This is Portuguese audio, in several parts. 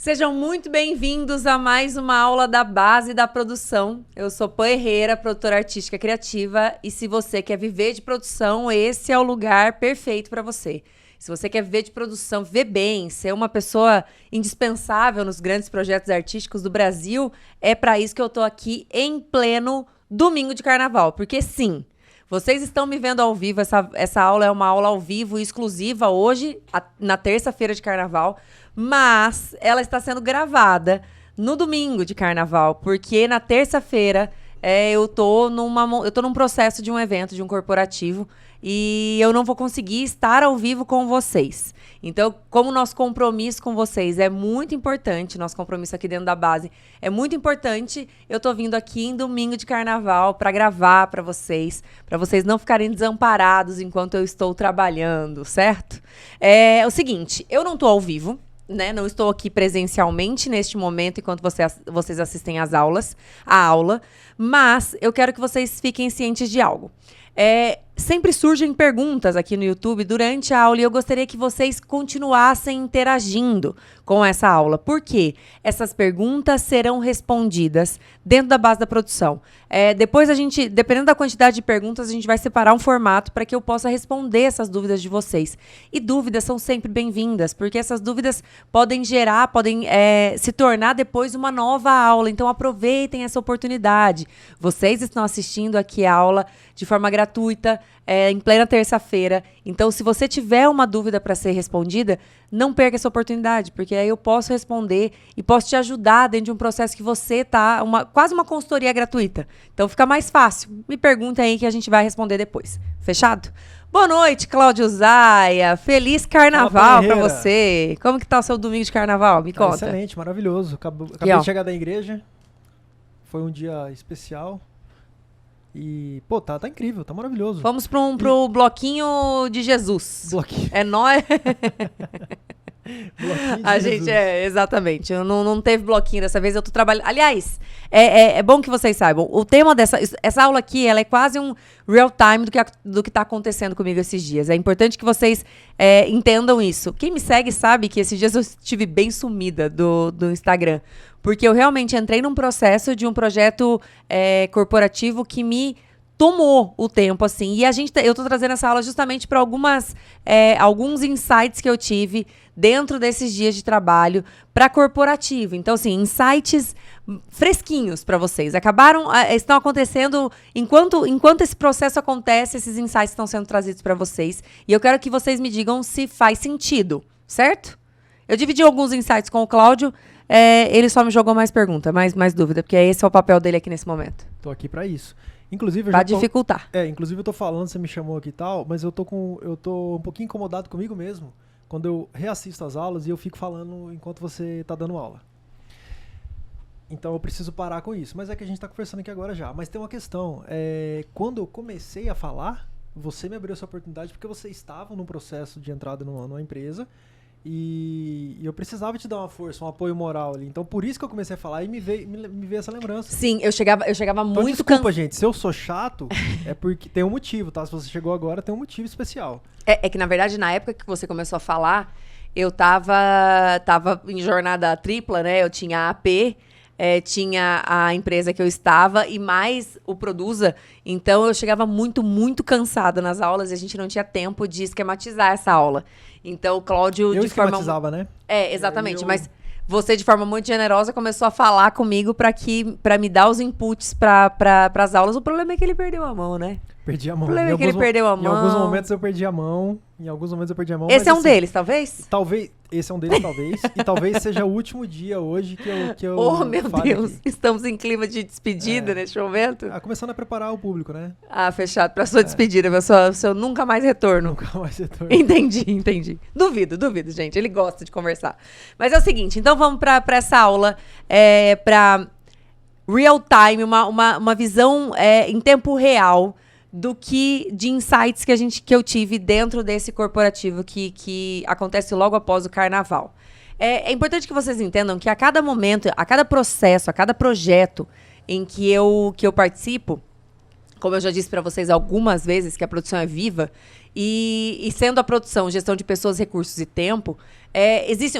Sejam muito bem-vindos a mais uma aula da base da produção. Eu sou Pã Herrera, produtora artística criativa, e se você quer viver de produção, esse é o lugar perfeito para você. Se você quer viver de produção, viver bem, ser uma pessoa indispensável nos grandes projetos artísticos do Brasil, é para isso que eu tô aqui em pleno domingo de carnaval. Porque sim, vocês estão me vendo ao vivo, essa aula é uma aula ao vivo exclusiva hoje, na terça-feira de carnaval, mas ela está sendo gravada no domingo de carnaval, porque na terça-feira eu tô num processo de um evento, de um corporativo, e eu não vou conseguir estar ao vivo com vocês. Então, como nosso compromisso com vocês é muito importante, nosso compromisso aqui dentro da base é muito importante, eu tô vindo aqui em domingo de carnaval para gravar para vocês não ficarem desamparados enquanto eu estou trabalhando, certo? É o seguinte, eu não tô ao vivo, né? Não estou aqui presencialmente neste momento enquanto vocês assistem a aula, mas eu quero que vocês fiquem cientes de algo. Sempre surgem perguntas aqui no YouTube durante a aula e eu gostaria que vocês continuassem interagindo com essa aula. Por quê? Essas perguntas serão respondidas dentro da base da produção. Depois dependendo da quantidade de perguntas, a gente vai separar um formato para que eu possa responder essas dúvidas de vocês. E dúvidas são sempre bem-vindas, porque essas dúvidas podem se tornar depois uma nova aula. Então aproveitem essa oportunidade. Vocês estão assistindo aqui a aula de forma gratuita, em plena terça-feira. Então, se você tiver uma dúvida para ser respondida, não perca essa oportunidade, porque aí eu posso responder e posso te ajudar dentro de um processo que você está, quase uma consultoria gratuita. Então, fica mais fácil. Me pergunta aí que a gente vai responder depois. Fechado? Boa noite, Cláudio Zaia. Feliz carnaval para você. Como que tá o seu domingo de carnaval? Me conta. Excelente, maravilhoso. Acabei de chegar da igreja. Foi um dia especial. E, pô, tá incrível, tá maravilhoso. Vamos pro bloquinho de Jesus. Bloquinho. É nóis. Bloquinho de A Jesus. gente, não teve bloquinho dessa vez, eu tô trabalhando. Aliás, é bom que vocês saibam, o tema essa aula aqui, ela é quase um real time do que tá acontecendo comigo esses dias. É importante que vocês entendam isso. Quem me segue sabe que esses dias eu estive bem sumida do Instagram. Porque eu realmente entrei num processo de um projeto corporativo que me tomou o tempo, assim. E eu tô trazendo essa aula justamente para alguns insights que eu tive dentro desses dias de trabalho para corporativo. Então, assim, insights fresquinhos para vocês. Estão acontecendo, enquanto esse processo acontece, esses insights estão sendo trazidos para vocês. E eu quero que vocês me digam se faz sentido, certo? Eu dividi alguns insights com o Cláudio. Ele só me jogou mais pergunta, mais dúvida, porque esse é o papel dele aqui nesse momento. Tô aqui pra isso. Inclusive, pra dificultar. Inclusive eu tô falando, você me chamou aqui e tal, mas eu tô um pouquinho incomodado comigo mesmo quando eu reassisto as aulas e eu fico falando enquanto você tá dando aula. Então eu preciso parar com isso. Mas é que a gente tá conversando aqui agora já. Mas tem uma questão. Quando eu comecei a falar, você me abriu essa oportunidade porque você estava num processo de entrada numa empresa. E eu precisava te dar uma força, um apoio moral ali. Então, por isso que eu comecei a falar e me veio essa lembrança. Sim, eu chegava então, muito... Desculpa, gente, se eu sou chato, é porque tem um motivo, tá? Se você chegou agora, tem um motivo especial. É que, na verdade, na época que você começou a falar, eu tava em jornada tripla, né? Eu tinha a AP, tinha a empresa que eu estava e mais o Produza. Então, eu chegava muito, muito cansada nas aulas e a gente não tinha tempo de esquematizar essa aula. Então, o Cláudio... Eu esquematizava, né? Exatamente. Mas você, de forma muito generosa, começou a falar comigo para me dar os inputs para as aulas. O problema é que ele perdeu a mão, né? Perdi a mão. O problema é que ele perdeu a mão. Em alguns momentos eu perdi a mão. Esse é um deles, talvez? Esse é um deles, talvez. E talvez seja o último dia hoje que eu Oh, meu Deus. Aqui. Estamos em clima de despedida neste momento? Começando a preparar o público, né? Fechado. Para sua despedida, para seu nunca mais retorno. Nunca mais retorno. Entendi. Duvido, gente. Ele gosta de conversar. Mas é o seguinte, então vamos para essa aula, para real time, uma visão em tempo real de insights que eu tive dentro desse corporativo que acontece logo após o carnaval. É importante que vocês entendam que a cada momento, a cada processo, a cada projeto em que eu participo, como eu já disse para vocês algumas vezes, que a produção é viva, e sendo a produção gestão de pessoas, recursos e tempo,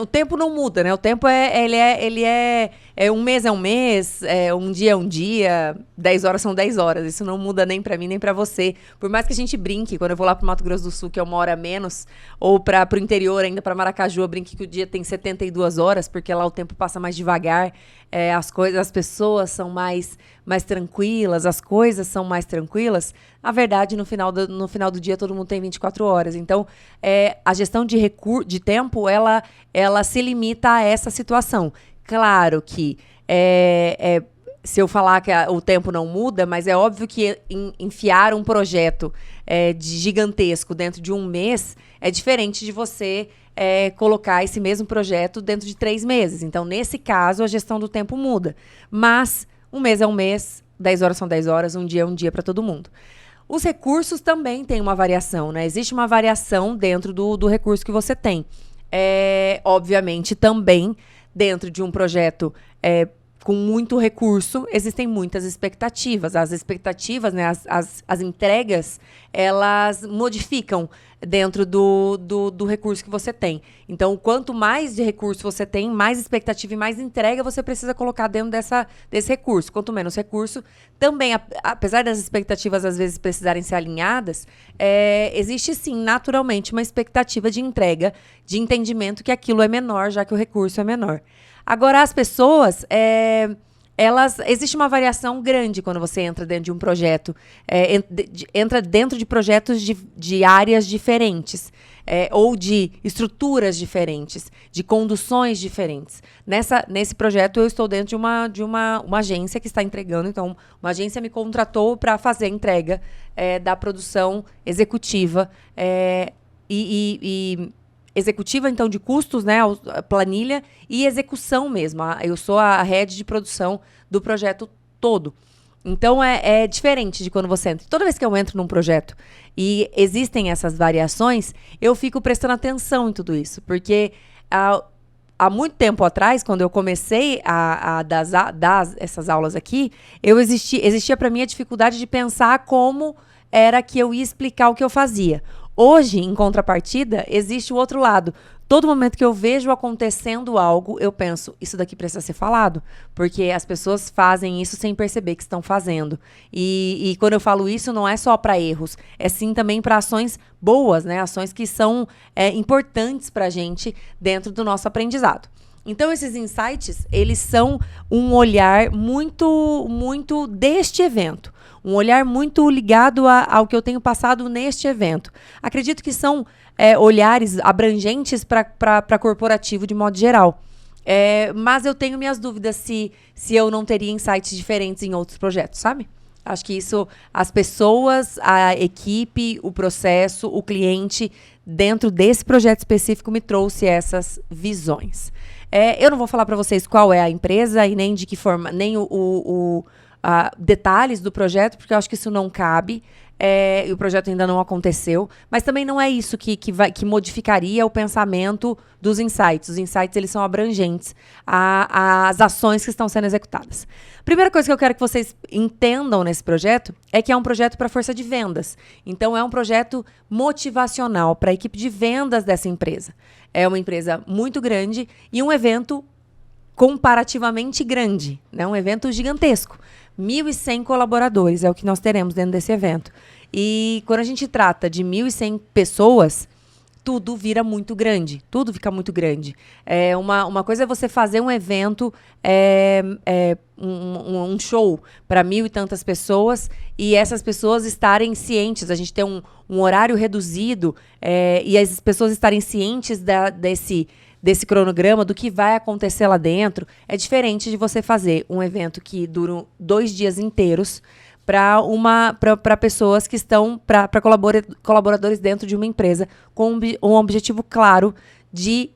O tempo não muda, né? O tempo um mês é um mês, um dia é um dia, 10 horas são 10 horas. Isso não muda nem pra mim, nem pra você. Por mais que a gente brinque, quando eu vou lá pro Mato Grosso do Sul, que é 1 hora a menos, ou pro interior, ainda pra Maracaju, eu brinque que o dia tem 72 horas, porque lá o tempo passa mais devagar, as pessoas são mais tranquilas, as coisas são mais tranquilas. Na verdade, no final do dia, todo mundo tem 24 horas. Então, a gestão de tempo, ela se limita a essa situação. Claro que se eu falar que o tempo não muda, mas é óbvio que enfiar um projeto gigantesco dentro de um mês é diferente de você colocar esse mesmo projeto dentro de 3 meses. Então, nesse caso, a gestão do tempo muda. Mas um mês é um mês, 10 horas são 10 horas, um dia é um dia para todo mundo. Os recursos também têm uma variação, né? Existe uma variação dentro do recurso que você tem. Obviamente, também, dentro de um projeto com muito recurso, existem muitas expectativas. As expectativas, né, as entregas, elas modificam dentro do recurso que você tem. Então, quanto mais de recurso você tem, mais expectativa e mais entrega você precisa colocar dentro desse recurso. Quanto menos recurso, também, apesar das expectativas às vezes precisarem ser alinhadas, existe sim, naturalmente, uma expectativa de entrega, de entendimento que aquilo é menor, já que o recurso é menor. Agora, as pessoas, existe uma variação grande quando você entra dentro de um projeto, entra dentro de projetos de áreas diferentes, ou de estruturas diferentes, de conduções diferentes. Nesse projeto, eu estou dentro de uma agência que está entregando, então, uma agência me contratou para fazer a entrega da produção executiva executiva, então, de custos, né, a planilha e execução mesmo. Eu sou a head de produção do projeto todo. Então, é diferente de quando você entra. Toda vez que eu entro num projeto e existem essas variações, eu fico prestando atenção em tudo isso. Porque há muito tempo atrás, quando eu comecei a dar essas aulas aqui, existia para mim a dificuldade de pensar como era que eu ia explicar o que eu fazia. Hoje, em contrapartida, existe o outro lado. Todo momento que eu vejo acontecendo algo, eu penso, isso daqui precisa ser falado, porque as pessoas fazem isso sem perceber que estão fazendo. E quando eu falo isso, não é só para erros, é sim também para ações boas, né? Ações que são importantes para a gente dentro do nosso aprendizado. Então, esses insights, eles são um olhar muito, muito deste evento. Um olhar muito ligado ao que eu tenho passado neste evento. Acredito que são olhares abrangentes para corporativo de modo geral. Mas eu tenho minhas dúvidas se eu não teria insights diferentes em outros projetos, sabe? Acho que isso, as pessoas, a equipe, o processo, o cliente, dentro desse projeto específico, me trouxe essas visões. Eu não vou falar para vocês qual é a empresa e nem de que forma, nem detalhes do projeto, porque eu acho que isso não cabe. E o projeto ainda não aconteceu, mas também não é isso que modificaria o pensamento dos insights. Os insights, eles são abrangentes às ações que estão sendo executadas. Primeira coisa que eu quero que vocês entendam nesse projeto é que é um projeto para força de vendas. Então, é um projeto motivacional para a equipe de vendas dessa empresa. É uma empresa muito grande e um evento comparativamente grande, né? Um evento gigantesco. 1.100 colaboradores é o que nós teremos dentro desse evento. E quando a gente trata de 1.100 pessoas, tudo vira muito grande. Tudo fica muito grande. Uma coisa é você fazer um evento, um show para 1.000 e tantas pessoas e essas pessoas estarem cientes. A gente tem um horário reduzido e as pessoas estarem cientes desse cronograma, do que vai acontecer lá dentro. É diferente de você fazer um evento que dura 2 dias inteiros para pessoas que estão, para colaboradores dentro de uma empresa, com um objetivo claro de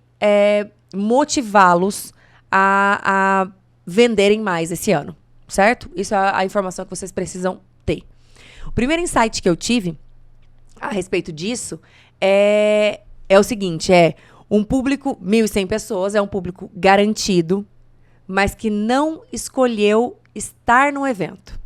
motivá-los a venderem mais esse ano, certo? Isso é a informação que vocês precisam ter. O primeiro insight que eu tive a respeito disso é o seguinte, um público, 1.100 pessoas, é um público garantido, mas que não escolheu estar no evento.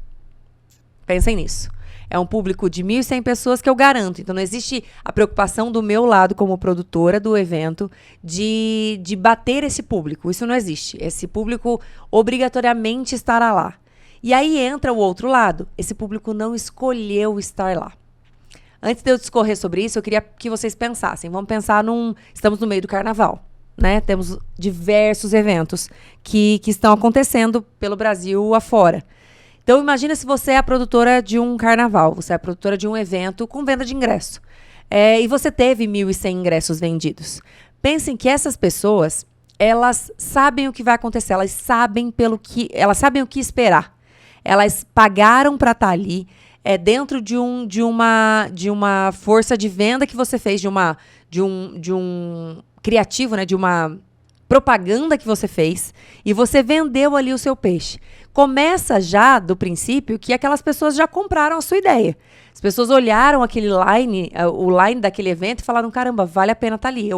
Pensem nisso. É um público de 1.100 pessoas que eu garanto. Então, não existe a preocupação do meu lado como produtora do evento de bater esse público. Isso não existe. Esse público obrigatoriamente estará lá. E aí entra o outro lado. Esse público não escolheu estar lá. Antes de eu discorrer sobre isso, eu queria que vocês pensassem. Vamos pensar estamos no meio do carnaval, né? Temos diversos eventos que estão acontecendo pelo Brasil afora. Então, imagina se você é a produtora de um carnaval. Você é a produtora de um evento com venda de ingresso. E você teve 1.100 ingressos vendidos. Pensem que essas pessoas, elas sabem o que vai acontecer. Elas sabem o que esperar. Elas pagaram para estar ali, dentro de uma força de venda que você fez, de um criativo, né, de uma propaganda que você fez, e você vendeu ali o seu peixe. Começa já do princípio que aquelas pessoas já compraram a sua ideia. As pessoas olharam aquele o line daquele evento e falaram, caramba, vale a pena estar ali.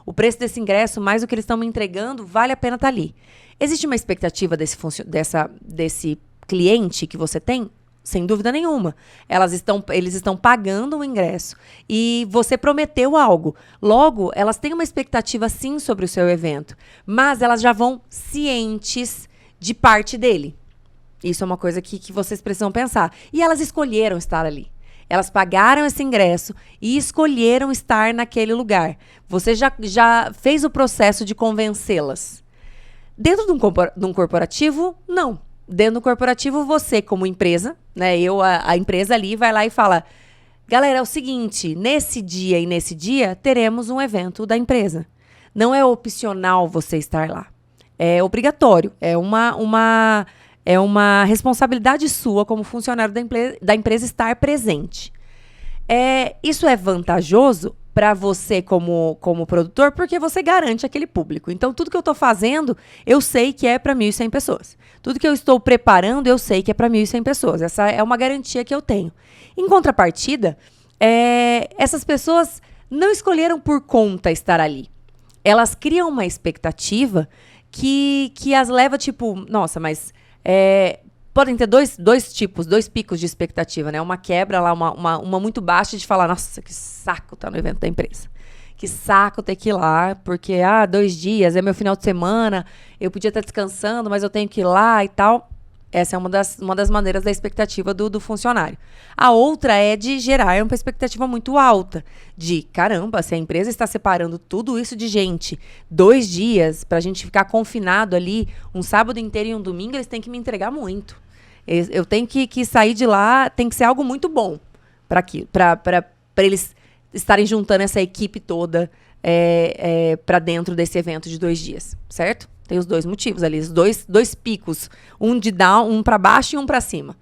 O preço desse ingresso, mais o que eles estão me entregando, vale a pena estar ali. Existe uma expectativa desse cliente que você tem? Sem dúvida nenhuma. Eles estão pagando o ingresso e você prometeu algo. Logo, elas têm uma expectativa sim sobre o seu evento, mas elas já vão cientes de parte dele. Isso é uma coisa que vocês precisam pensar. E elas escolheram estar ali. Elas pagaram esse ingresso e escolheram estar naquele lugar. Você já fez o processo de convencê-las. Dentro de um corporativo, não. Dentro do corporativo, você, como empresa, né? A empresa ali vai lá e fala, galera, é o seguinte, nesse dia e nesse dia, teremos um evento da empresa. Não é opcional você estar lá. É obrigatório. É uma responsabilidade sua, como funcionário da empresa, estar presente. Isso é vantajoso para você como produtor, porque você garante aquele público. Então, tudo que eu estou fazendo, eu sei que é para 1.100 pessoas. Tudo que eu estou preparando, eu sei que é para 1.100 pessoas. Essa é uma garantia que eu tenho. Em contrapartida, essas pessoas não escolheram por conta estar ali. Elas criam uma expectativa que as leva, tipo, nossa, mas podem ter dois picos de expectativa, né? Uma quebra lá, uma muito baixa de falar, nossa, que saco tá no evento da empresa. Que saco ter que ir lá, porque 2 dias, é meu final de semana, eu podia estar descansando, mas eu tenho que ir lá e tal. Essa é uma das maneiras da expectativa do funcionário. A outra é de gerar uma expectativa muito alta. De, caramba, se a empresa está separando tudo isso de gente, 2 dias, para a gente ficar confinado ali, um sábado inteiro e um domingo, eles têm que me entregar muito. Eu tenho que sair de lá, tem que ser algo muito bom para eles estarem juntando essa equipe toda para dentro desse evento de 2 dias, certo? Tem os 2 motivos ali, os dois picos, um de down, um para baixo e um para cima.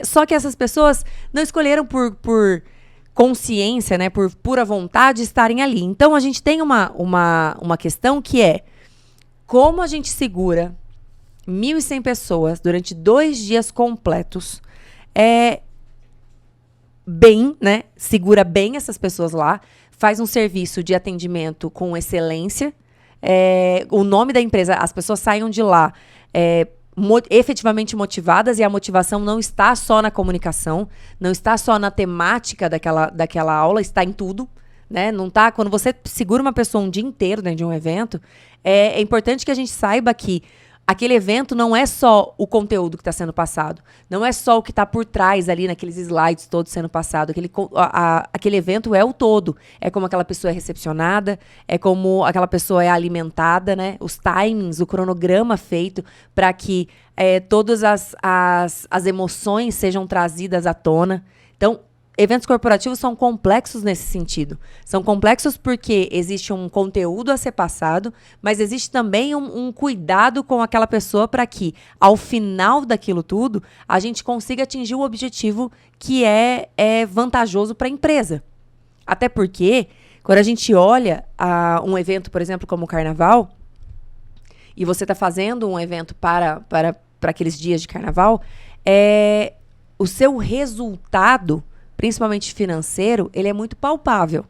Só que essas pessoas não escolheram por consciência, né, por pura vontade estarem ali. Então, a gente tem uma questão que é como a gente segura 1.100 pessoas durante 2 dias completos, bem, né, segura bem essas pessoas lá, faz um serviço de atendimento com excelência. O nome da empresa, as pessoas saiam de lá efetivamente motivadas, e a motivação não está só na comunicação, não está só na temática daquela aula, está em tudo, né? Não tá, quando você segura uma pessoa um dia inteiro dentro de um evento, é importante que a gente saiba que aquele evento não é só o conteúdo que está sendo passado, não é só o que está por trás ali naqueles slides todos sendo passado. Aquele evento é o todo. É como aquela pessoa é recepcionada, é como aquela pessoa é alimentada, né? Os timings, o cronograma feito para que todas as emoções sejam trazidas à tona. Então, eventos corporativos são complexos nesse sentido. São complexos porque existe um conteúdo a ser passado, mas existe também um cuidado com aquela pessoa para que, ao final daquilo tudo, a gente consiga atingir o objetivo que é vantajoso para a empresa. Até porque, quando a gente olha um evento, por exemplo, como o Carnaval, e você está fazendo um evento para aqueles dias de Carnaval, o seu resultado, principalmente financeiro, ele é muito palpável.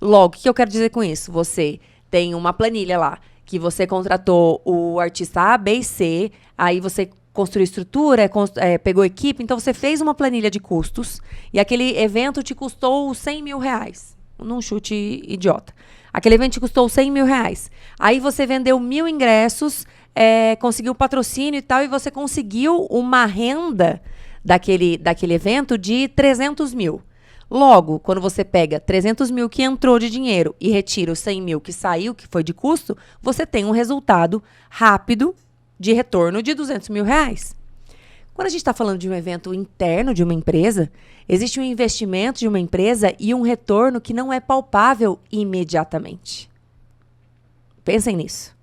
Logo, o que eu quero dizer com isso? Você tem uma planilha lá, que você contratou o artista A, B e C, aí você construiu estrutura, pegou equipe, então você fez uma planilha de custos e aquele evento te custou 100 mil reais, num chute idiota. Aquele evento te custou 100 mil reais. Aí você vendeu 1.000 ingressos, conseguiu patrocínio e tal, e você conseguiu uma renda daquele evento de 300 mil. Logo, quando você pega 300 mil que entrou de dinheiro e retira os 100 mil que saiu, que foi de custo, você tem um resultado rápido de retorno de 200 mil reais. Quando a gente está falando de um evento interno de uma empresa, existe um investimento de uma empresa e um retorno que não é palpável imediatamente. Pensem nisso.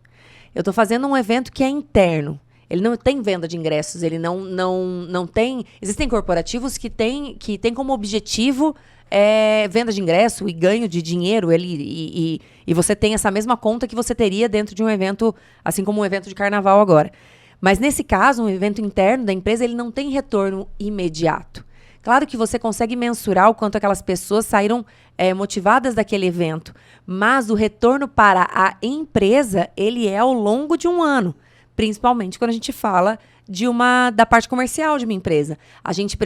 Eu estou fazendo um evento que é interno. Ele não tem venda de ingressos, ele não tem... Existem corporativos que têm como objetivo venda de ingresso e ganho de dinheiro. E você tem essa mesma conta que você teria dentro de um evento, assim como um evento de carnaval agora. Mas nesse caso, um evento interno da empresa, ele não tem retorno imediato. Claro que você consegue mensurar o quanto aquelas pessoas saíram motivadas daquele evento, mas o retorno para a empresa, ele é ao longo de um ano. Principalmente quando a gente fala da parte comercial de uma empresa. A gente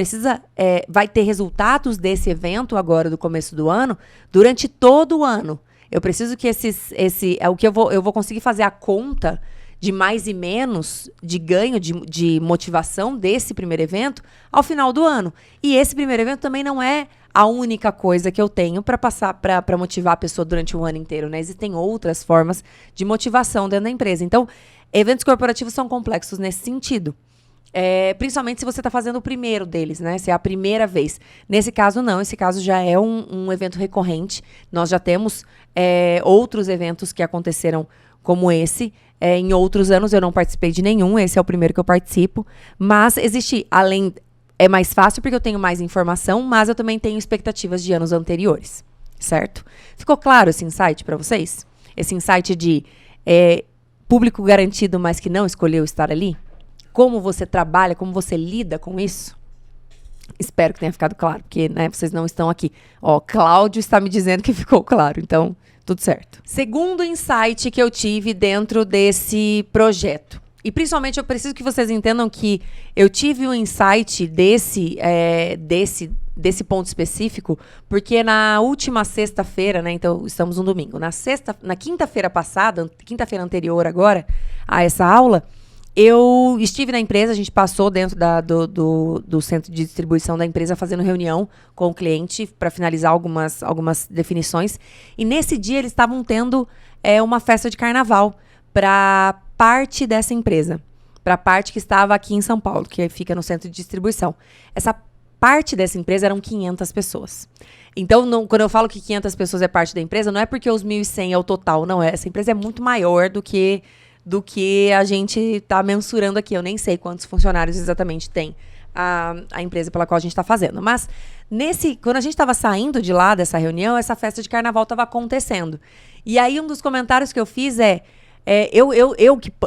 vai ter resultados desse evento agora do começo do ano, durante todo o ano. Eu preciso que eu vou conseguir fazer a conta de mais e menos de ganho de motivação desse primeiro evento ao final do ano. E esse primeiro evento também não é a única coisa que eu tenho para passar para motivar a pessoa durante o ano inteiro, né? Existem outras formas de motivação dentro da empresa. Então, eventos corporativos são complexos nesse sentido. Principalmente se você está fazendo o primeiro deles, né? Se é a primeira vez. Nesse caso, não. Esse caso já é um evento recorrente. Nós já temos outros eventos que aconteceram como esse. Em outros anos eu não participei de nenhum. Esse é o primeiro que eu participo. Mas é mais fácil porque eu tenho mais informação, mas eu também tenho expectativas de anos anteriores. Certo? Ficou claro esse insight para vocês? Esse insight de... público garantido, mas que não escolheu estar ali? Como você trabalha, como você lida com isso? Espero que tenha ficado claro, porque vocês não estão aqui. Cláudio está me dizendo que ficou claro, então tudo certo. Segundo insight que eu tive dentro desse projeto. E principalmente eu preciso que vocês entendam que eu tive um insight desse ponto específico, porque na última sexta-feira, né? Então, estamos no domingo. Na quinta-feira passada, quinta-feira anterior agora, a essa aula, eu estive na empresa, a gente passou dentro do centro de distribuição da empresa fazendo reunião com o cliente para finalizar algumas definições. E nesse dia eles estavam tendo uma festa de carnaval para parte dessa empresa, para a parte que estava aqui em São Paulo, que fica no centro de distribuição. Essa parte dessa empresa eram 500 pessoas. Então, quando eu falo que 500 pessoas é parte da empresa, não é porque os 1.100 é o total, não é. Essa empresa é muito maior do que a gente está mensurando aqui. Eu nem sei quantos funcionários exatamente tem a empresa pela qual a gente está fazendo. Mas, quando a gente estava saindo de lá dessa reunião, essa festa de carnaval estava acontecendo. E aí, um dos comentários que eu fiz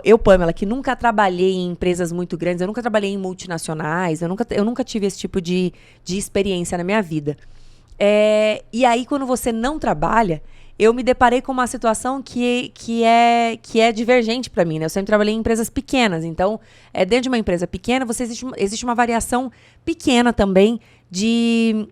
eu, Pamela, que nunca trabalhei em empresas muito grandes, eu nunca trabalhei em multinacionais, eu nunca tive esse tipo de experiência na minha vida. E aí, quando você não trabalha, eu me deparei com uma situação que é divergente para mim, né? Eu sempre trabalhei em empresas pequenas, então, dentro de uma empresa pequena, existe uma variação pequena também de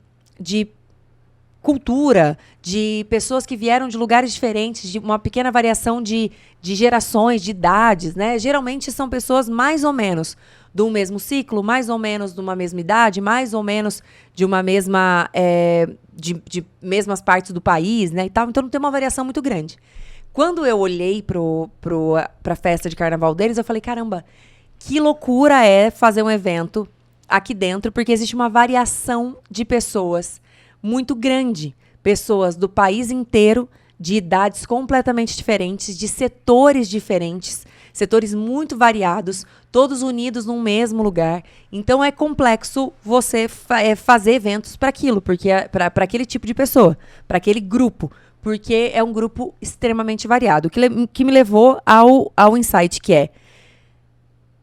cultura, de pessoas que vieram de lugares diferentes, de uma pequena variação de gerações, de idades, né? Geralmente são pessoas mais ou menos do mesmo ciclo, mais ou menos de uma mesma idade, mais ou menos de uma mesma... de mesmas partes do país, né? E tal. Então não tem uma variação muito grande. Quando eu olhei pra festa de carnaval deles, eu falei, caramba, que loucura é fazer um evento aqui dentro, porque existe uma variação de pessoas muito grande. Pessoas do país inteiro, de idades completamente diferentes, de setores diferentes, setores muito variados, todos unidos num mesmo lugar. Então é complexo você fazer eventos para aquilo, porque para aquele tipo de pessoa, para aquele grupo, porque é um grupo extremamente variado. O que me levou ao insight que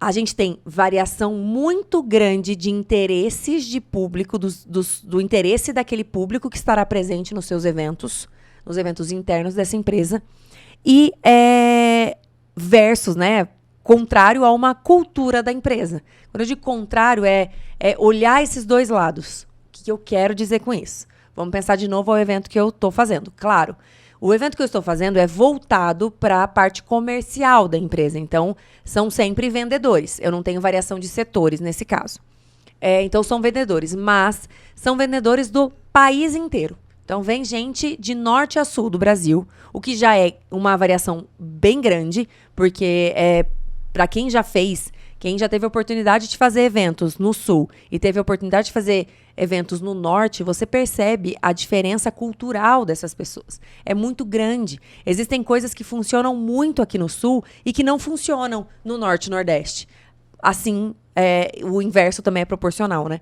a gente tem variação muito grande de interesses de público, do interesse daquele público que estará presente nos seus eventos, nos eventos internos dessa empresa, e versus, né, contrário a uma cultura da empresa. Quando eu digo contrário, é olhar esses dois lados. O que eu quero dizer com isso? Vamos pensar de novo ao evento que eu estou fazendo. Claro, o evento que eu estou fazendo é voltado para a parte comercial da empresa. Então, são sempre vendedores. Eu não tenho variação de setores nesse caso. Então, são vendedores, mas são vendedores do país inteiro. Então, vem gente de norte a sul do Brasil, o que já é uma variação bem grande, porque para quem já teve a oportunidade de fazer eventos no sul e teve a oportunidade de fazer eventos no norte, você percebe a diferença cultural dessas pessoas. É muito grande. Existem coisas que funcionam muito aqui no sul e que não funcionam no norte e nordeste. Assim, o inverso também é proporcional, né?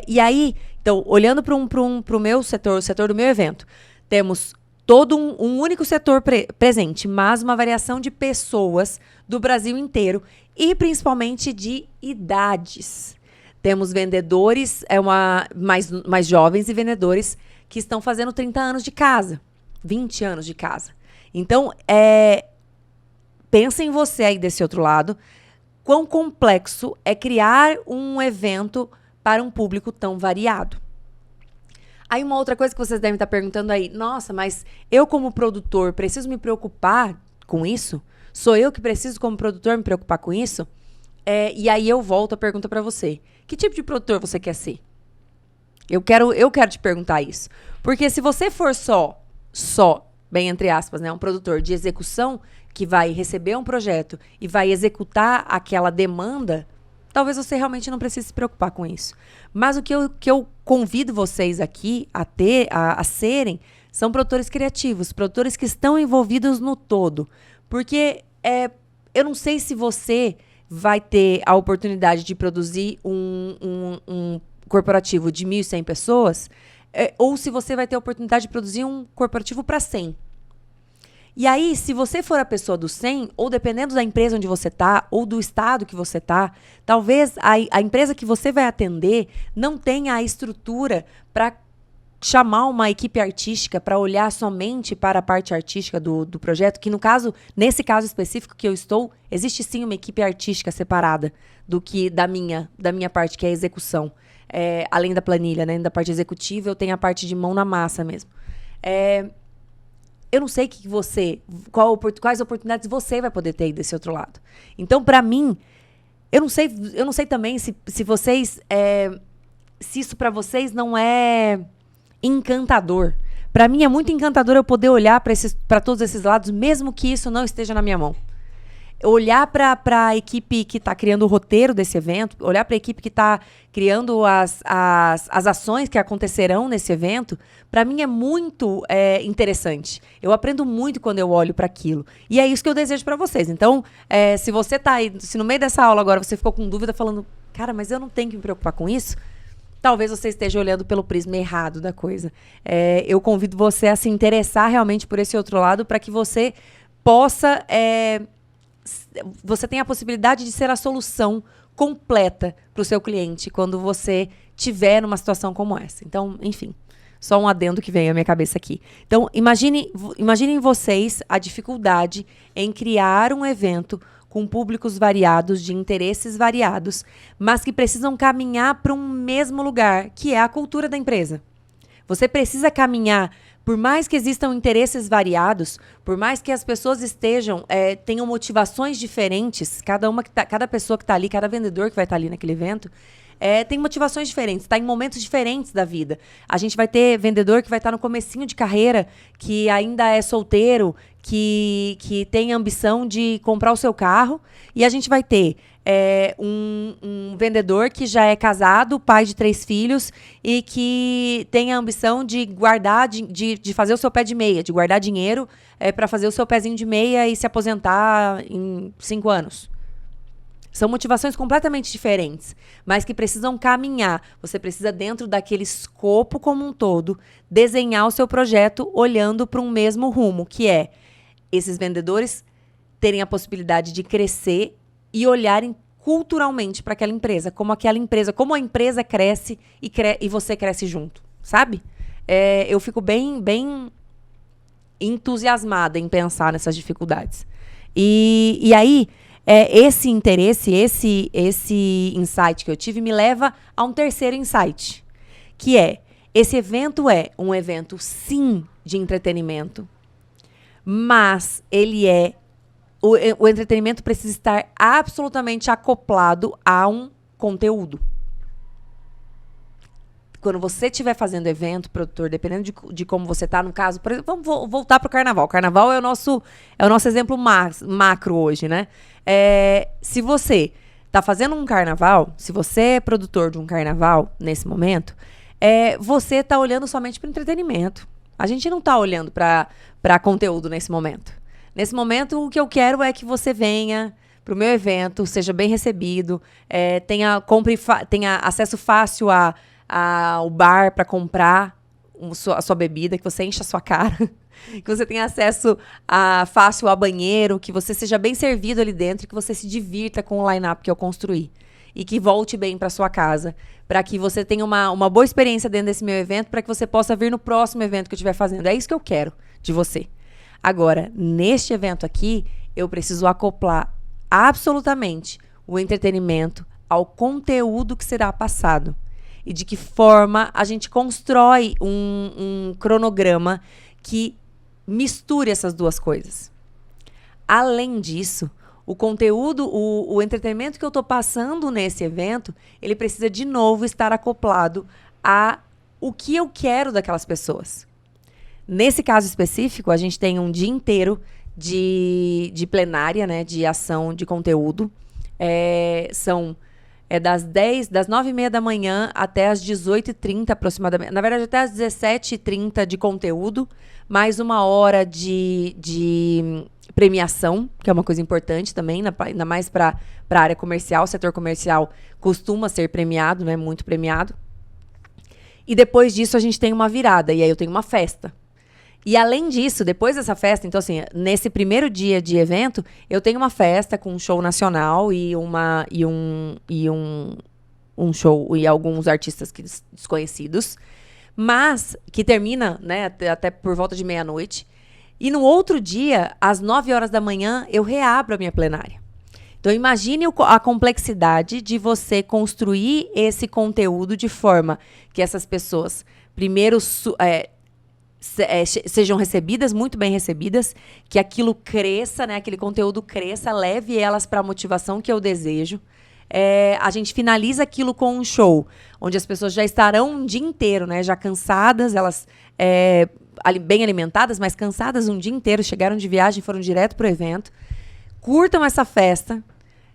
E aí, então, olhando para o meu setor, o setor do meu evento, temos todo um único setor presente, mas uma variação de pessoas do Brasil inteiro e principalmente de idades. Temos vendedores mais jovens e vendedores que estão fazendo 30 anos de casa, 20 anos de casa. Então, pensa em você aí desse outro lado, quão complexo é criar um evento para um público tão variado. Aí uma outra coisa que vocês devem estar perguntando aí, nossa, mas eu como produtor preciso me preocupar com isso? Sou eu que preciso como produtor me preocupar com isso? E aí eu volto a pergunta para você. Que tipo de produtor você quer ser? Eu quero te perguntar isso. Porque se você for só, bem entre aspas, né, um produtor de execução que vai receber um projeto e vai executar aquela demanda, talvez você realmente não precise se preocupar com isso. Mas o que eu convido vocês aqui a serem são produtores criativos, produtores que estão envolvidos no todo. Porque eu não sei se você vai ter a oportunidade de produzir um corporativo de 1.100 pessoas, ou se você vai ter a oportunidade de produzir um corporativo para 100. E aí, se você for a pessoa do 100, ou dependendo da empresa onde você está, ou do estado que você está, talvez a empresa que você vai atender não tenha a estrutura para chamar uma equipe artística para olhar somente para a parte artística do projeto, que nesse caso específico que eu estou, existe sim uma equipe artística separada do que da minha parte, que é a execução. Além da planilha, né, da parte executiva, eu tenho a parte de mão na massa mesmo. Eu não sei quais oportunidades você vai poder ter aí desse outro lado. Então, para mim, eu não sei também se vocês, se isso para vocês não é encantador. Para mim é muito encantador eu poder olhar para todos esses lados, mesmo que isso não esteja na minha mão. Olhar para a equipe que está criando o roteiro desse evento, olhar para a equipe que está criando as ações que acontecerão nesse evento, para mim é muito interessante. Eu aprendo muito quando eu olho para aquilo. E é isso que eu desejo para vocês. Então, se você está aí, se no meio dessa aula agora você ficou com dúvida falando, cara, mas eu não tenho que me preocupar com isso, talvez você esteja olhando pelo prisma errado da coisa. Eu convido você a se interessar realmente por esse outro lado para que você possa... você tem a possibilidade de ser a solução completa para o seu cliente quando você estiver numa situação como essa. Então, enfim, só um adendo que veio à minha cabeça aqui. Então, imaginem vocês a dificuldade em criar um evento com públicos variados, de interesses variados, mas que precisam caminhar para um mesmo lugar, que é a cultura da empresa. Você precisa caminhar, por mais que existam interesses variados, por mais que as pessoas tenham motivações diferentes, cada pessoa que está ali, cada vendedor que vai estar ali naquele evento, tem motivações diferentes, está em momentos diferentes da vida. A gente vai ter vendedor que vai estar no comecinho de carreira, que ainda é solteiro, que tem a ambição de comprar o seu carro, e a gente vai ter um vendedor que já é casado, pai de 3 filhos, e que tem a ambição de guardar, de fazer o seu pé de meia, de guardar dinheiro para fazer o seu pezinho de meia e se aposentar em 5 anos. São motivações completamente diferentes, mas que precisam caminhar. Você precisa, dentro daquele escopo como um todo, desenhar o seu projeto olhando para um mesmo rumo, que é esses vendedores terem a possibilidade de crescer e olharem culturalmente para aquela empresa, como a empresa cresce e você cresce junto, sabe? Eu fico bem entusiasmada em pensar nessas dificuldades. E aí, esse interesse, esse insight que eu tive me leva a um terceiro insight, que esse evento é um evento, sim, de entretenimento, mas ele o entretenimento precisa estar absolutamente acoplado a um conteúdo. Quando você estiver fazendo evento, produtor, dependendo de como você está, no caso, por exemplo, vamos voltar para o carnaval. O carnaval é o nosso exemplo macro hoje, né? Se você está fazendo um carnaval, se você é produtor de um carnaval nesse momento, você está olhando somente para entretenimento. A gente não está olhando para conteúdo nesse momento. Nesse momento, o que eu quero é que você venha para o meu evento, seja bem recebido, tenha acesso fácil ao bar para comprar a sua bebida, que você encha a sua cara, que você tenha acesso fácil ao banheiro, que você seja bem servido ali dentro, que você se divirta com o line-up que eu construí e que volte bem para sua casa, para que você tenha uma boa experiência dentro desse meu evento, para que você possa vir no próximo evento que eu estiver fazendo. É isso que eu quero de você. Agora, neste evento aqui, eu preciso acoplar absolutamente o entretenimento ao conteúdo que será passado. E de que forma a gente constrói um cronograma que misture essas duas coisas. Além disso, o conteúdo, o entretenimento que eu estou passando nesse evento, ele precisa de novo estar acoplado a o que eu quero daquelas pessoas. Nesse caso específico, a gente tem um dia inteiro de plenária, né, de ação de conteúdo. Das 9h30 da manhã até as 18h30 aproximadamente. Na verdade, até as 17h30 de conteúdo, mais 1 hora de premiação, que é uma coisa importante também, ainda mais para a área comercial. O setor comercial costuma ser premiado, né, muito premiado. E depois disso, a gente tem uma virada, e aí eu tenho uma festa. E além disso, depois dessa festa, então assim, nesse primeiro dia de evento, eu tenho uma festa com um show nacional e um show e alguns artistas desconhecidos, mas que termina, né, até por volta de meia-noite. E no outro dia, às 9h da manhã, eu reabro a minha plenária. Então imagine a complexidade de você construir esse conteúdo de forma que essas pessoas primeiro sejam recebidas, muito bem recebidas, que aquilo cresça, né, aquele conteúdo cresça, leve elas para a motivação que eu desejo. A gente finaliza aquilo com um show, onde as pessoas já estarão um dia inteiro, né, já cansadas, elas bem alimentadas, mas cansadas um dia inteiro, chegaram de viagem, foram direto para o evento, curtam essa festa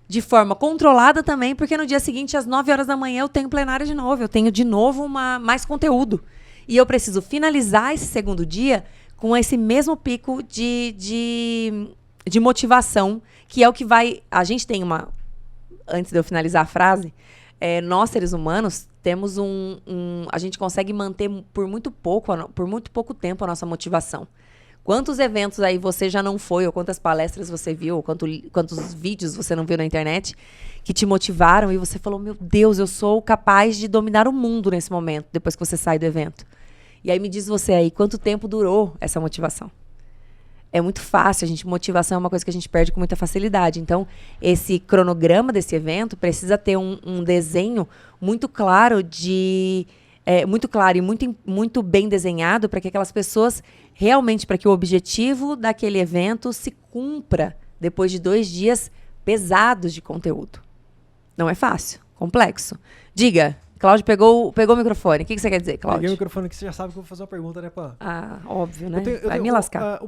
de forma controlada também, porque no dia seguinte, às 9h da manhã, eu tenho plenária de novo, eu tenho de novo mais conteúdo. E eu preciso finalizar esse segundo dia com esse mesmo pico de motivação, que é o que vai... A gente tem antes de eu finalizar a frase, nós, seres humanos, temos a gente consegue manter por muito pouco tempo a nossa motivação. Quantos eventos aí você já não foi, ou quantas palestras você viu, ou quantos vídeos você não viu na internet que te motivaram e você falou, meu Deus, eu sou capaz de dominar o mundo nesse momento, depois que você sai do evento. E aí me diz você aí, quanto tempo durou essa motivação? É muito fácil, motivação é uma coisa que a gente perde com muita facilidade. Então, esse cronograma desse evento precisa ter um desenho muito claro muito claro e muito bem desenhado para que aquelas pessoas realmente, para que o objetivo daquele evento se cumpra depois de 2 dias pesados de conteúdo. Não é fácil, complexo. Diga, Cláudio pegou o microfone. O que você quer dizer, Cláudio? Peguei o microfone que você já sabe que eu vou fazer uma pergunta, né, Pan? Ah, óbvio, né? Vai me lascar.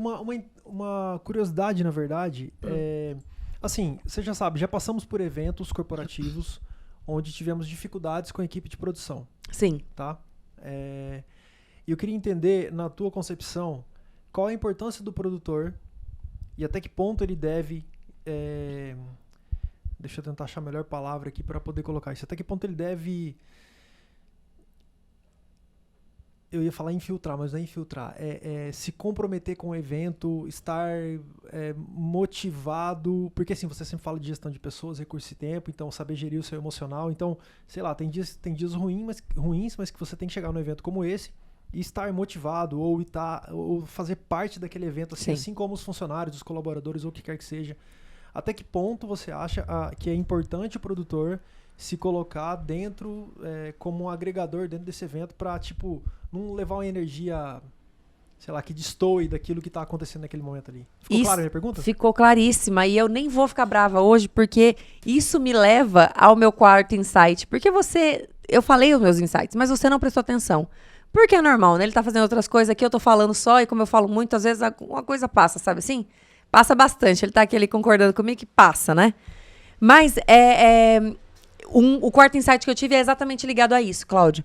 Uma curiosidade, na verdade, assim, você já sabe, já passamos por eventos corporativos onde tivemos dificuldades com a equipe de produção. Sim. Tá? E eu queria entender, na tua concepção, qual a importância do produtor e até que ponto ele deve... deixa eu tentar achar a melhor palavra aqui para poder colocar isso. Até que ponto ele deve... Eu ia falar infiltrar, mas não é infiltrar. Se comprometer com o evento, estar motivado. Porque assim, você sempre fala de gestão de pessoas, recurso e tempo, então saber gerir o seu emocional. Então, sei lá, tem dias ruins, mas que você tem que chegar num evento como esse e estar motivado ou fazer parte daquele evento, assim como os funcionários, os colaboradores ou o que quer que seja. Até que ponto você acha que é importante o produtor se colocar dentro, como um agregador dentro desse evento para, tipo, não levar uma energia, sei lá, que destoe daquilo que está acontecendo naquele momento ali? Ficou clara a minha pergunta? Ficou claríssima. E eu nem vou ficar brava hoje, porque isso me leva ao meu quarto insight. Porque eu falei os meus insights, mas você não prestou atenção. Porque é normal, né? Ele tá fazendo outras coisas aqui, eu tô falando só, e como eu falo muito, às vezes uma coisa passa, sabe assim? Passa bastante. Ele tá aqui ali concordando comigo que passa, né? Mas o quarto insight que eu tive é exatamente ligado a isso, Cláudio.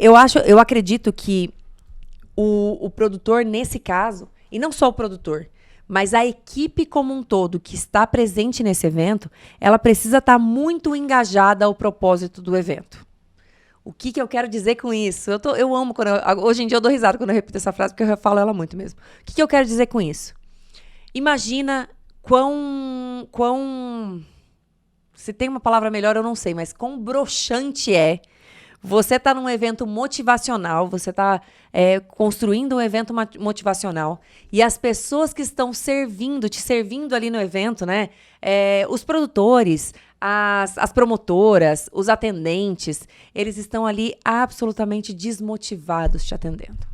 Eu acredito que o produtor, nesse caso, e não só o produtor, mas a equipe como um todo que está presente nesse evento, ela precisa estar muito engajada ao propósito do evento. O que eu quero dizer com isso? Eu amo hoje em dia eu dou risada quando eu repito essa frase, porque eu falo ela muito mesmo. O que eu quero dizer com isso? Imagina se tem uma palavra melhor, eu não sei, mas quão broxante é você tá num evento motivacional, você tá construindo um evento motivacional, e as pessoas que estão te servindo ali no evento, né? Os produtores, as promotoras, os atendentes, eles estão ali absolutamente desmotivados te atendendo.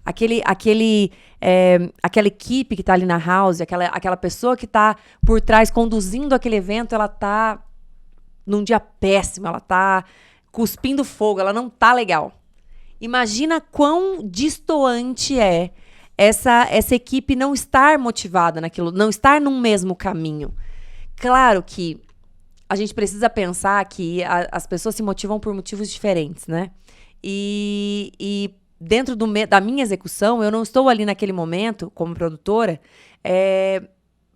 Aquela equipe que está ali na house, aquela pessoa que está por trás conduzindo aquele evento, ela está num dia péssimo, ela está cuspindo fogo, ela não tá legal. Imagina quão destoante é essa equipe não estar motivada naquilo, não estar num mesmo caminho. Claro que a gente precisa pensar que as pessoas se motivam por motivos diferentes, né? E dentro da minha execução, eu não estou ali naquele momento, como produtora,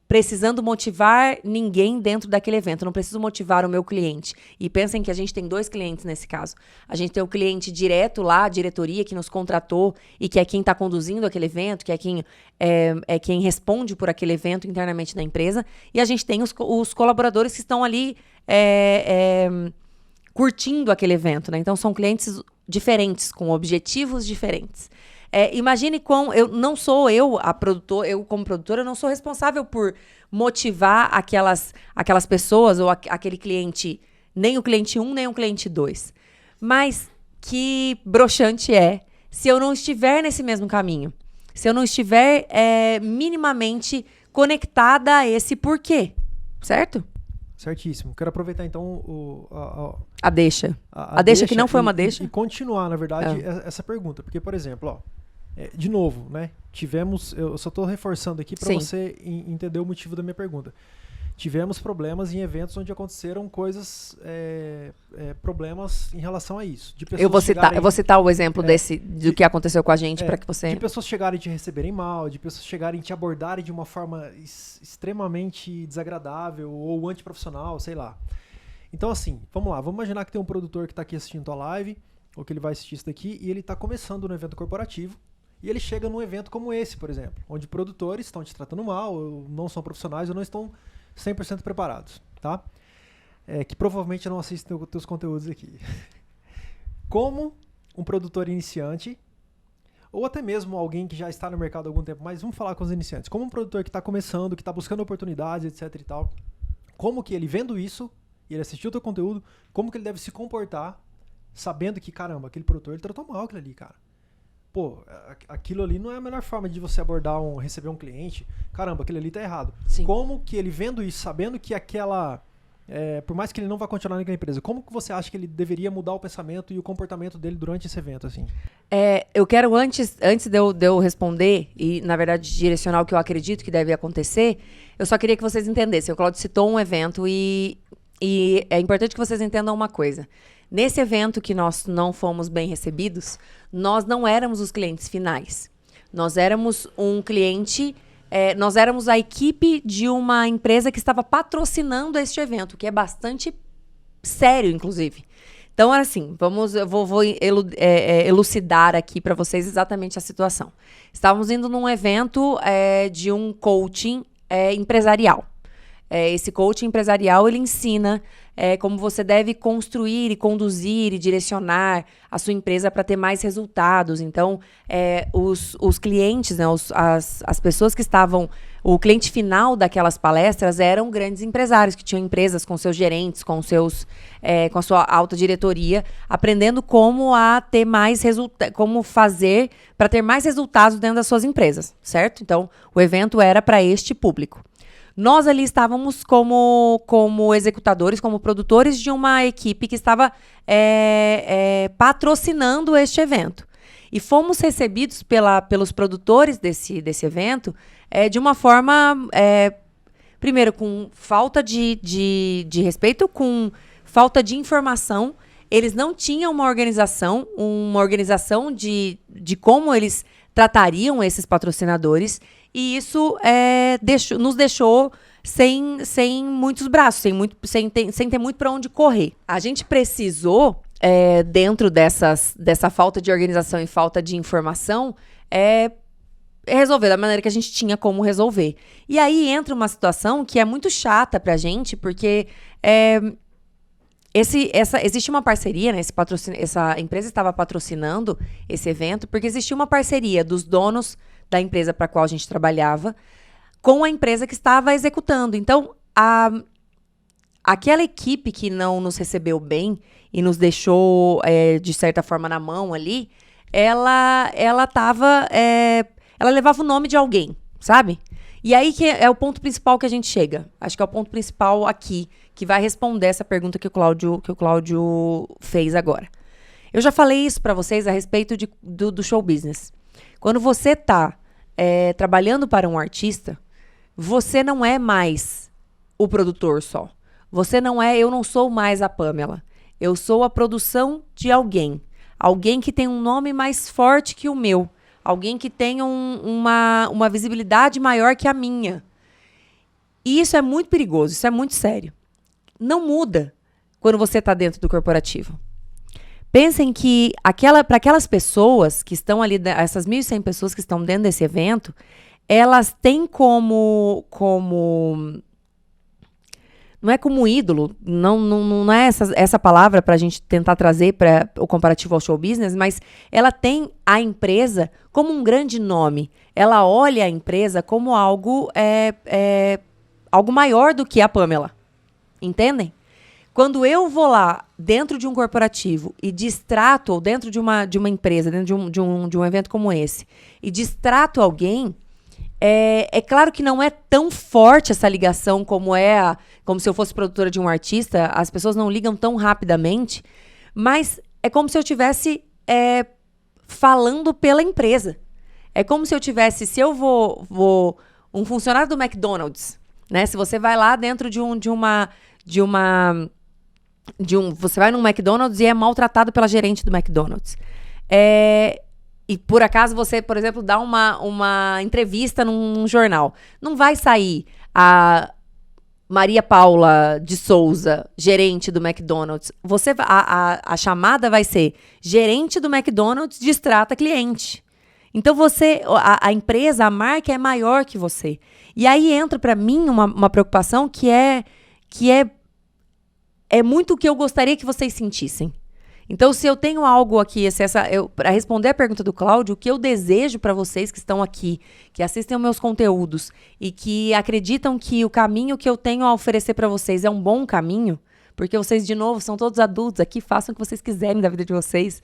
precisando motivar ninguém dentro daquele evento. Eu não preciso motivar o meu cliente. E pensem que a gente tem 2 clientes nesse caso. A gente tem o cliente direto lá, a diretoria que nos contratou e que é quem está conduzindo aquele evento, que é quem responde por aquele evento internamente na empresa. E a gente tem os colaboradores que estão ali curtindo aquele evento, né? Então, são clientes diferentes, com objetivos diferentes. Imagine não sou eu como produtora, eu não sou responsável por motivar aquelas pessoas ou aquele cliente, nem o cliente 1, nem o cliente 2. Mas que broxante se eu não estiver nesse mesmo caminho, se eu não estiver minimamente conectada a esse porquê, certo? Certíssimo. Quero aproveitar então a deixa. A deixa que não foi uma deixa. E continuar, na verdade, essa pergunta. Porque, por exemplo, de novo, né? Eu só estou reforçando aqui para você entender o motivo da minha pergunta. Tivemos problemas em eventos onde aconteceram coisas, problemas em relação a isso. Eu vou citar o exemplo do que aconteceu com a gente para que você... De pessoas chegarem e te receberem mal, de pessoas chegarem e te abordarem de uma forma extremamente desagradável ou antiprofissional, sei lá. Então, assim, vamos lá. Vamos imaginar que tem um produtor que está aqui assistindo a live, ou que ele vai assistir isso daqui, e ele está começando no evento corporativo, e ele chega num evento como esse, por exemplo, onde produtores estão te tratando mal, ou não são profissionais, ou não estão 100% preparados, tá? Que provavelmente não assistem teus conteúdos aqui. Como um produtor iniciante, ou até mesmo alguém que já está no mercado há algum tempo, mas vamos falar com os iniciantes. Como um produtor que está começando, que está buscando oportunidades, etc e tal, como que ele vendo isso, e ele assistiu o teu conteúdo, como que ele deve se comportar, sabendo que, caramba, aquele produtor ele tratou mal aquilo ali, cara. Pô, aquilo ali não é a melhor forma de você receber um cliente. Caramba, aquilo ali tá errado. Sim. Como que ele vendo isso, sabendo que por mais que ele não vá continuar naquela empresa, como que você acha que ele deveria mudar o pensamento e o comportamento dele durante esse evento, assim? Eu quero, antes de eu responder, e na verdade direcionar o que eu acredito que deve acontecer, eu só queria que vocês entendessem. O Cláudio citou um evento e é importante que vocês entendam uma coisa. Nesse evento que nós não fomos bem recebidos, nós não éramos os clientes finais. Nós éramos um cliente, nós éramos a equipe de uma empresa que estava patrocinando este evento, que é bastante sério, inclusive. Então, era assim, eu vou elucidar aqui para vocês exatamente a situação. Estávamos indo num evento de um coaching empresarial. Esse coaching empresarial, ele ensina como você deve construir e conduzir e direcionar a sua empresa para ter mais resultados. Então, os clientes, né, as pessoas que estavam... O cliente final daquelas palestras eram grandes empresários que tinham empresas com seus gerentes, com a sua alta diretoria, aprendendo como ter mais como fazer para ter mais resultados dentro das suas empresas, certo? Então, o evento era para este público. Nós ali estávamos como executadores, como produtores de uma equipe que estava patrocinando este evento. E fomos recebidos pelos produtores desse evento de uma forma, primeiro, com falta de respeito, com falta de informação. Eles não tinham uma organização de como eles tratariam esses patrocinadores. E isso nos deixou sem muitos braços, sem ter muito para onde correr. A gente precisou, dentro dessa falta de organização e falta de informação, resolver da maneira que a gente tinha como resolver. E aí entra uma situação que é muito chata pra gente, porque existe uma parceria, né? Essa empresa estava patrocinando esse evento, porque existia uma parceria dos donos da empresa para a qual a gente trabalhava com a empresa que estava executando. Então, aquela equipe que não nos recebeu bem e nos deixou, de certa forma, na mão ali, ela levava o nome de alguém, sabe? E aí que é o ponto principal que a gente chega. Acho que é o ponto principal aqui, que vai responder essa pergunta que o Cláudio fez agora. Eu já falei isso para vocês a respeito do show business. Quando você está trabalhando para um artista, você não é mais o produtor só. Eu não sou mais a Pamela. Eu sou a produção de alguém. Alguém que tem um nome mais forte que o meu. Alguém que tem uma visibilidade maior que a minha. E isso é muito perigoso, isso é muito sério. Não muda quando você está dentro do corporativo. Pensem que para aquelas pessoas que estão ali, essas 1.100 pessoas que estão dentro desse evento, elas têm como não é como ídolo, não é essa palavra para a gente tentar trazer para o comparativo ao show business, mas ela tem a empresa como um grande nome. Ela olha a empresa como algo maior do que a Pamela. Entendem? Quando eu vou lá dentro de um corporativo e distrato, ou dentro de uma empresa, dentro de um evento como esse, e distrato alguém, é claro que não é tão forte essa ligação como se eu fosse produtora de um artista, as pessoas não ligam tão rapidamente, mas é como se eu estivesse falando pela empresa. É como se eu vou um funcionário do McDonald's, né? Se você vai lá dentro você vai num McDonald's e é maltratado pela gerente do McDonald's. E por acaso você, por exemplo, dá uma entrevista num jornal. Não vai sair a Maria Paula de Souza, gerente do McDonald's. A chamada vai ser gerente do McDonald's distrata cliente. Então a empresa, a marca é maior que você. E aí entra para mim uma preocupação que é muito o que eu gostaria que vocês sentissem. Então, se eu tenho algo aqui, para responder a pergunta do Cláudio, o que eu desejo para vocês que estão aqui, que assistem aos meus conteúdos e que acreditam que o caminho que eu tenho a oferecer para vocês é um bom caminho, porque vocês, de novo, são todos adultos aqui, façam o que vocês quiserem da vida de vocês.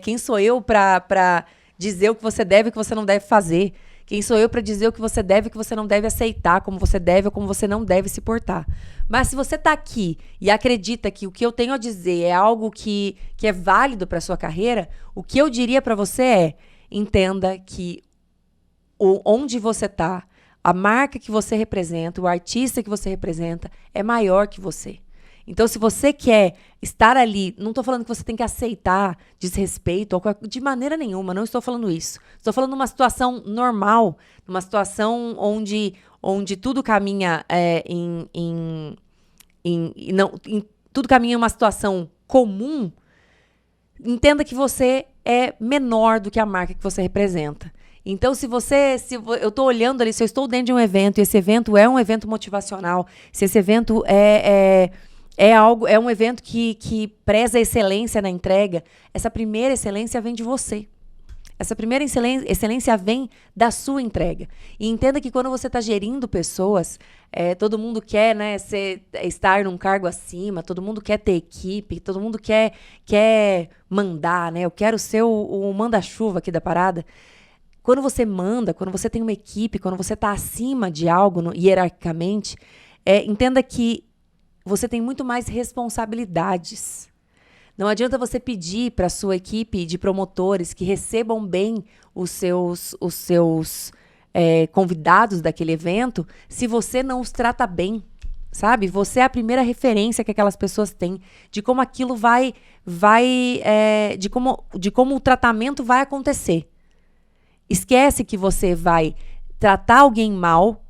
Quem sou eu para dizer o que você deve e o que você não deve fazer? Quem sou eu para dizer o que você deve e o que você não deve aceitar, como você deve ou como você não deve se portar? Mas se você está aqui e acredita que o que eu tenho a dizer é algo que é válido para a sua carreira, o que eu diria para você entenda que onde você está, a marca que você representa, o artista que você representa é maior que você. Então, se você quer estar ali, não estou falando que você tem que aceitar desrespeito, de maneira nenhuma, não estou falando isso. Estou falando de uma situação normal, uma situação onde tudo caminha tudo caminha em uma situação comum. Entenda que você é menor do que a marca que você representa. Então, eu tô olhando ali, se eu estou dentro de um evento, e esse evento é um evento motivacional, se esse evento é um evento que preza a excelência na entrega, essa primeira excelência vem de você. Essa primeira excelência vem da sua entrega. E entenda que quando você está gerindo pessoas, todo mundo quer, né, estar num cargo acima, todo mundo quer ter equipe, todo mundo quer mandar, né? Eu quero ser o manda-chuva aqui da parada. Quando você manda, quando você tem uma equipe, quando você está acima de algo hierarquicamente, entenda que você tem muito mais responsabilidades. Não adianta você pedir para a sua equipe de promotores que recebam bem os seus convidados daquele evento se você não os trata bem, sabe? Você é a primeira referência que aquelas pessoas têm de como aquilo de como o tratamento vai acontecer. Esquece que você vai tratar alguém mal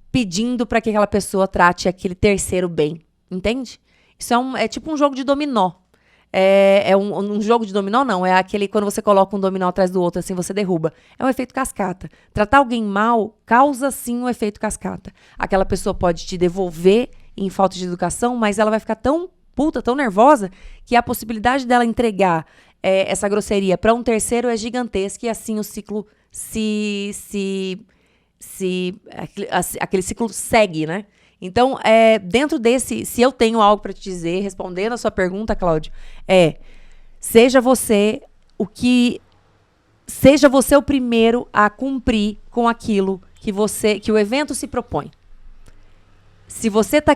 pedindo para que aquela pessoa trate aquele terceiro bem, entende? Isso é tipo um jogo de dominó. Um jogo de dominó, não. É aquele quando você coloca um dominó atrás do outro, assim, você derruba. É um efeito cascata. Tratar alguém mal causa, sim, um efeito cascata. Aquela pessoa pode te devolver em falta de educação, mas ela vai ficar tão puta, tão nervosa, que a possibilidade dela entregar essa grosseria para um terceiro é gigantesca e assim o ciclo aquele ciclo segue, né? Então, dentro desse, se eu tenho algo para te dizer, respondendo a sua pergunta, Cláudio, seja você o primeiro a cumprir com aquilo que o evento se propõe. Se você está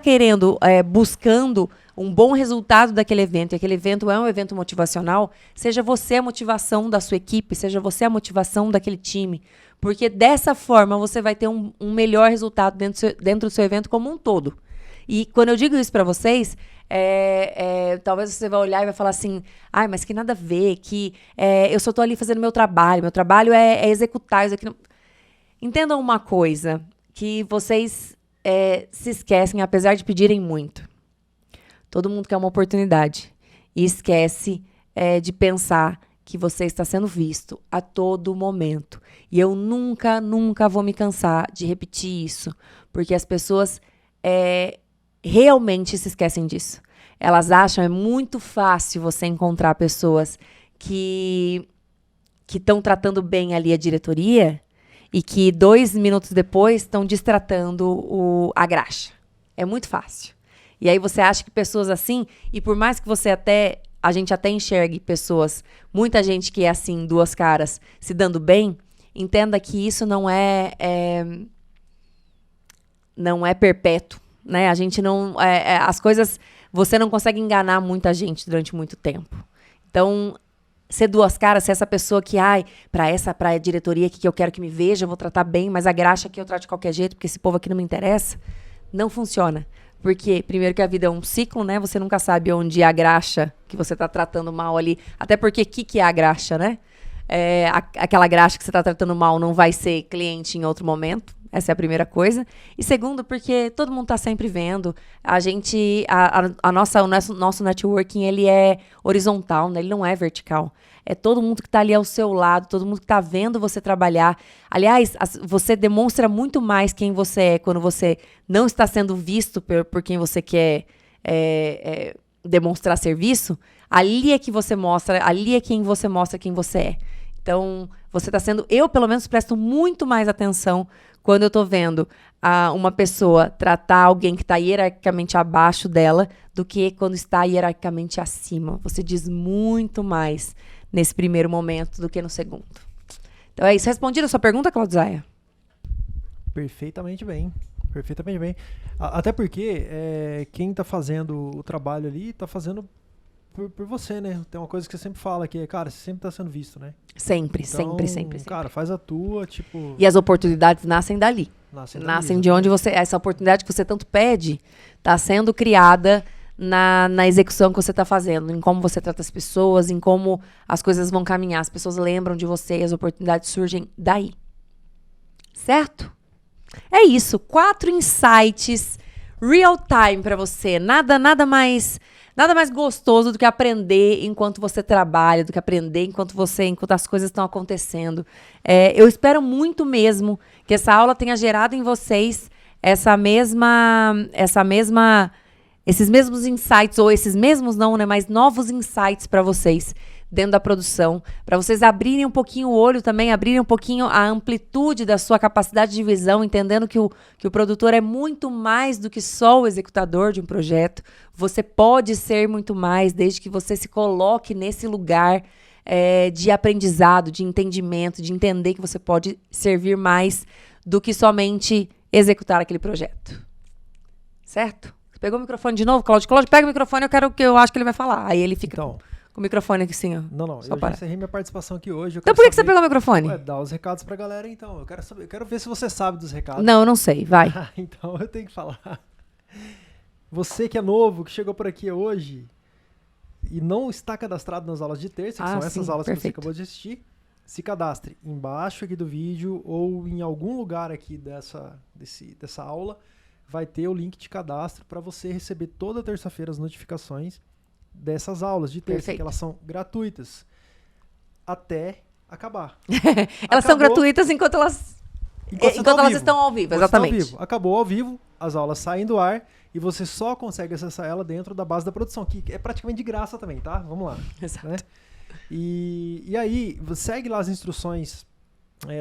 buscando um bom resultado daquele evento, e aquele evento é um evento motivacional, seja você a motivação da sua equipe, seja você a motivação daquele time. Porque dessa forma você vai ter um melhor resultado dentro do seu evento como um todo. E quando eu digo isso para vocês, talvez você vai olhar e vai falar assim, mas que nada a ver, que eu só estou ali fazendo meu trabalho é executar isso aqui. Entendam uma coisa, que vocês se esquecem, apesar de pedirem muito. Todo mundo quer uma oportunidade. E esquece de pensar que você está sendo visto a todo momento. E eu nunca, nunca vou me cansar de repetir isso. Porque as pessoas realmente se esquecem disso. Elas acham muito fácil você encontrar pessoas que estão tratando bem ali a diretoria e que 2 minutos depois estão destratando a graxa. É muito fácil. E aí você acha que pessoas assim, e por mais que a gente até enxergue muita gente que é assim, duas caras, se dando bem, entenda que isso não é perpétuo, né? A gente não, as coisas, você não consegue enganar muita gente durante muito tempo. Então, ser duas caras, ser essa pessoa que, pra diretoria aqui que eu quero que me veja, eu vou tratar bem, mas a graxa aqui eu trato de qualquer jeito, porque esse povo aqui não me interessa, não funciona. Porque, primeiro que a vida é um ciclo, né? Você nunca sabe onde é a graxa que você está tratando mal ali. Até porque, o que é a graxa, né? Aquela graxa que você está tratando mal não vai ser cliente em outro momento. Essa é a primeira coisa. E segundo, porque todo mundo está sempre vendo. O nosso networking, ele é horizontal, né? Ele não é vertical. É todo mundo que está ali ao seu lado, todo mundo que está vendo você trabalhar. Aliás, você demonstra muito mais quem você é quando você não está sendo visto por quem você quer demonstrar serviço. Ali é que você mostra, ali é quem você mostra quem você é. Então, você está sendo... Eu, pelo menos, presto muito mais atenção quando eu estou vendo uma pessoa tratar alguém que está hierarquicamente abaixo dela do que quando está hierarquicamente acima. Você diz muito mais nesse primeiro momento do que no segundo. Então é isso. Respondido a sua pergunta, Claudizaia? Perfeitamente bem. Perfeitamente bem. Até porque quem está fazendo o trabalho ali está fazendo por você, né? Tem uma coisa que você sempre fala que cara, você sempre está sendo visto, né? Sempre, então, sempre. Cara, faz a tua, tipo... E as oportunidades nascem dali. Nascem de onde você... Essa oportunidade que você tanto pede está sendo criada na execução que você está fazendo, em como você trata as pessoas, em como as coisas vão caminhar. As pessoas lembram de você e as oportunidades surgem daí. Certo? É isso. 4 insights real time para você. Nada mais gostoso do que aprender enquanto você trabalha, do que aprender enquanto as coisas estão acontecendo. Eu espero muito mesmo que essa aula tenha gerado em vocês esses mesmos insights, ou esses mesmos não, né, mas novos insights para vocês dentro da produção, para vocês abrirem um pouquinho o olho também, abrirem um pouquinho a amplitude da sua capacidade de visão, entendendo que o produtor é muito mais do que só o executador de um projeto. Você pode ser muito mais, desde que você se coloque nesse lugar de aprendizado, de entendimento, de entender que você pode servir mais do que somente executar aquele projeto. Certo? Você pegou o microfone de novo, Cláudio? Cláudio, pega o microfone, eu acho que ele vai falar. Aí ele fica... Então, com o microfone aqui assim, ó. Não. Eu já encerrei minha participação aqui hoje. Então por que você pegou o microfone? Dar os recados pra galera, então. Eu quero ver se você sabe dos recados. Não, eu não sei. Vai. Então eu tenho que falar. Você que é novo, que chegou por aqui hoje e não está cadastrado nas aulas de terça, que são essas aulas que você acabou de assistir, se cadastre embaixo aqui do vídeo ou em algum lugar aqui dessa aula. Vai ter o link de cadastro para você receber toda terça-feira as notificações dessas aulas de terça, que elas são gratuitas até acabar. Elas são gratuitas enquanto elas estão ao vivo, exatamente. Acabou ao vivo, as aulas saem do ar e você só consegue acessar ela dentro da base da produção, que é praticamente de graça também, tá? Vamos lá. Exato. Né? E aí, segue lá as instruções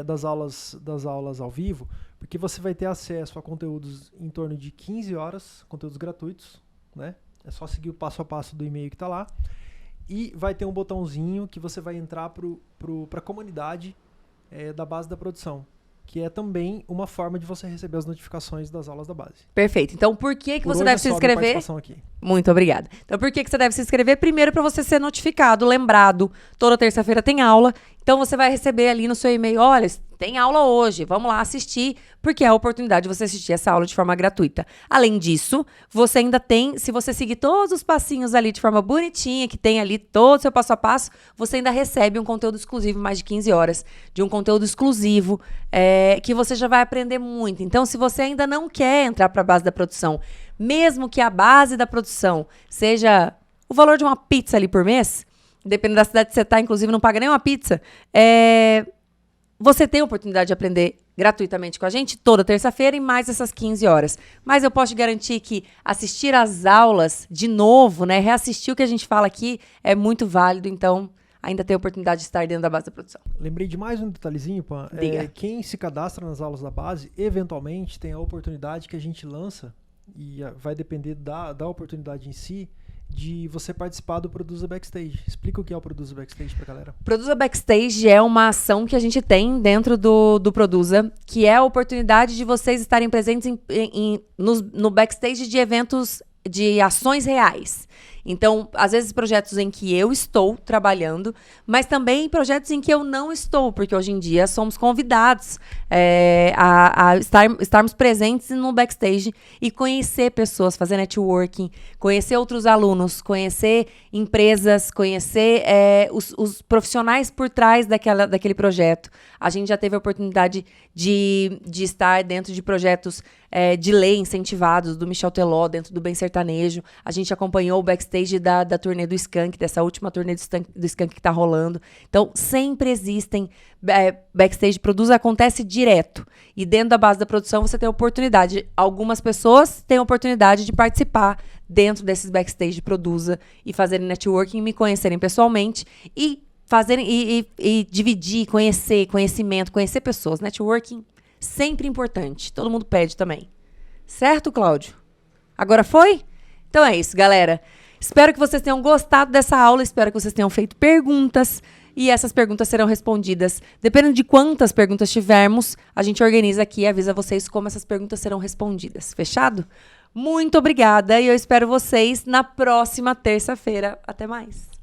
das aulas ao vivo, porque você vai ter acesso a conteúdos em torno de 15 horas, conteúdos gratuitos, né? É só seguir o passo a passo do e-mail que está lá. E vai ter um botãozinho que você vai entrar para a comunidade da base da produção, que é também uma forma de você receber as notificações das aulas da base. Perfeito. Então, por que você deve se inscrever? Aqui. Muito obrigada. Então, por que você deve se inscrever? Primeiro, para você ser notificado, lembrado. Toda terça-feira tem aula. Então, você vai receber ali no seu e-mail, olha, tem aula hoje, vamos lá assistir, porque é a oportunidade de você assistir essa aula de forma gratuita. Além disso, você ainda tem, se você seguir todos os passinhos ali de forma bonitinha, que tem ali todo o seu passo a passo, você ainda recebe um conteúdo exclusivo, mais de 15 horas, de um conteúdo exclusivo, que você já vai aprender muito. Então, se você ainda não quer entrar para a base da produção, mesmo que a base da produção seja o valor de uma pizza ali por mês, dependendo da cidade que você está, inclusive não paga nem uma pizza, você tem a oportunidade de aprender gratuitamente com a gente toda terça-feira em mais essas 15 horas. Mas eu posso te garantir que assistir às aulas de novo, né, reassistir o que a gente fala aqui é muito válido, então ainda tem a oportunidade de estar dentro da base da produção. Lembrei de mais um detalhezinho, Pan. Quem se cadastra nas aulas da base, eventualmente tem a oportunidade que a gente lança, e vai depender da oportunidade em si, de você participar do Produza Backstage. Explica o que é o Produza Backstage pra galera. Produza Backstage é uma ação que a gente tem dentro do Produza, que é a oportunidade de vocês estarem presentes no backstage de eventos, de ações reais. Então, às vezes, projetos em que eu estou trabalhando, mas também projetos em que eu não estou, porque hoje em dia somos convidados a estarmos presentes no backstage e conhecer pessoas, fazer networking, conhecer outros alunos, conhecer empresas, conhecer os profissionais por trás daquele projeto. A gente já teve a oportunidade de estar dentro de projetos de lei incentivados, do Michel Teló, dentro do Bem Sertanejo. A gente acompanhou o backstage da turnê do Skank, dessa última turnê do Skank que está rolando. Então, sempre existem backstage. Produza acontece direto. E dentro da base da produção, você tem a oportunidade. Algumas pessoas têm a oportunidade de participar dentro desses backstage de Produza e fazerem networking, me conhecerem pessoalmente e dividir, conhecimento, conhecer pessoas. Networking, sempre importante. Todo mundo pede também. Certo, Cláudio? Agora foi? Então é isso, galera. Espero que vocês tenham gostado dessa aula, espero que vocês tenham feito perguntas e essas perguntas serão respondidas. Dependendo de quantas perguntas tivermos, a gente organiza aqui e avisa vocês como essas perguntas serão respondidas. Fechado? Muito obrigada e eu espero vocês na próxima terça-feira. Até mais.